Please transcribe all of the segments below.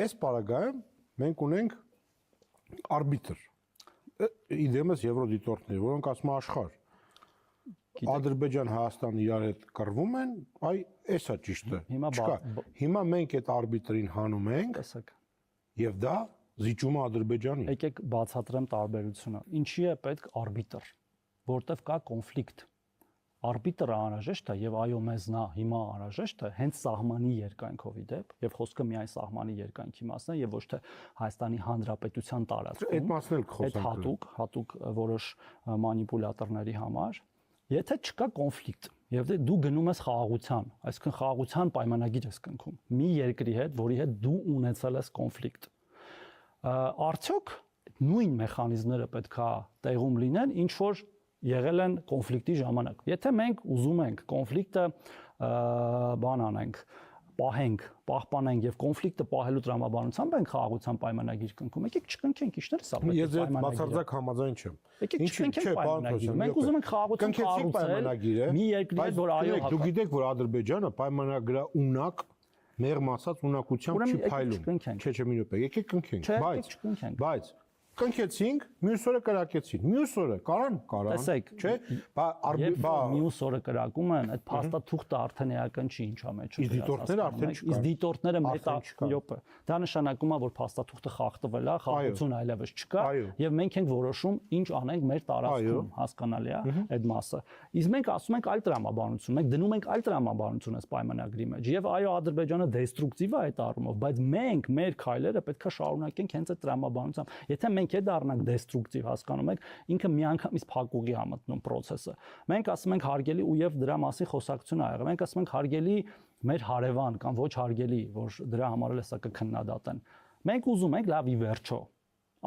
այս պարագայում մենք ունենք արբիտր։ Իդեմս եվրոդիտորդներ, որոնք ասում են աշխարհ Ադրբեջան, Հայաստան իրար հետ կռվում են, այ էսա ճիշտը։ Հիմա մենք այդ արբիտրին հանում ենք, եւ դա զիջում է Ադրբեջանին։ Եկեք բացատրեմ տարբերությունը։ Ինչի է պետք արբիտր, որտեվ կա կոնֆլիկտ։ Արբիտրը անհրաժեշտ է եւ այո մեզ նա հիմա անհրաժեշտ է հենց սահմանի երկայնքով իդեպ եւ խոսքը միայն սահմանի երկայնքի մասն է եւ ոչ թե Հայաստանի Հանրապետության տարածքում։ Այդ մասն էլ խոսանք։ Հատուկ որոշ մանիպուլյատորների համար, եթե չկա կոնֆլիկտ եւ դու գնում ես խաղաղության, այսինքն խաղաղության պայմանագիր ես կնքում մի երկրի հետ, որի հետ դու ունեցել ես կոնֆլիկտ, արդյոք նույն մեխանիզմները պետքա տեղում լինեն, ինչ որ եղել են կոնֆլիկտի ժամանակ։ Եթե մենք ուզում ենք կոնֆլիկտը բան անենք, պահենք, պահպանենք եւ կոնֆլիկտը պահելու տրամաբանությամբ ենք խաղաղության պայմանագիր կնքում, եկեք չկնքենք ինչներ սա պետք է պայմանագիր։ Ես բացարձակ համաձայն չեմ։ Եկեք չկնքենք պայմանագիր։ Մենք ուզում ենք խաղաղություն կառուցել մի երկրի հետ, որ այո հակա։ Դուք գիտեք, որ Ադրբեջանը պայմանագրաունակ մեղմ ասած ունակությամբ չի փայլում։ Չէ, մի րոպե, եկեք կնքենք, բայց կնքեցինք, մյուս օրը կրակեցին։ Մյուս օրը կարան, չէ՞։ Մյուս օրը կրակում են, այդ փաստաթուղթը արդեն էական չի ինչա մեջ։ Իսկ դիտորդները մեծ դա նշանակում է, որ փաստաթուղթը խախտվել է, խաղաղություն այլևս չկա, եւ մենք ենք որոշում ինչ անենք մեր տարածքում, հասկանալի է այդ մասը։ Իսկ մենք ասում ենք այլ տրամաբանություն, մենք դնում ենք այլ տրամաբանություն այս պայմանագրի մեջ։ Եվ այո, Ադրբեջանը դեստրուկտիվ է այդ առումով, բայց մենք մեր քայլերը պետքա շարունակենք հենց այդ տրամաբանությամբ։ Եթե մենք դառնանք դեստրուկտիվ, հասկանում եք, ինքը միանգամից փակուղի է մտնում process-ը։ Մենք ասում ենք հարգելի ու եւ դրա մասին խոսակցություն ա եղել։ Մենք ասում ենք հարգելի մեր հարևան կամ ոչ հարգելի, որ դրա համար էլ հեսա կքննադատեն։ Մենք ուզում ենք լավ ի վերջո,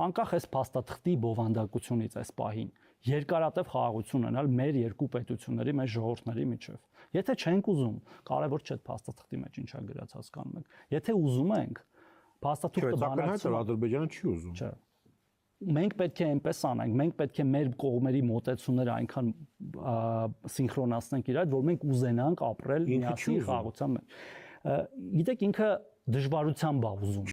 անկախ այս փաստաթղթի բովանդակությունից այս պահին, երկարատև խաղաղություն ունենալ մեր երկու պետությունների, մեր ժողովուրդների միջև։ Եթե չենք ուզում, կարևոր չէ փաստաթղթի մեջ ինչա գրած, հասկանում եք։ Եթե ուզում ենք, փաստաթուղթը բանակցում Ադրբեջանը չի ուզում։ Չէ։ Մենք պետք է այնպես անենք, մենք պետք է մեր կողմերի մոտեցումները այնքան սինխրոնացնենք իրար, որ մենք ուզենանք ապրել միասին խաղաղության մեջ։ Գիտեք, ինքը դժվարությամբ է ուզում։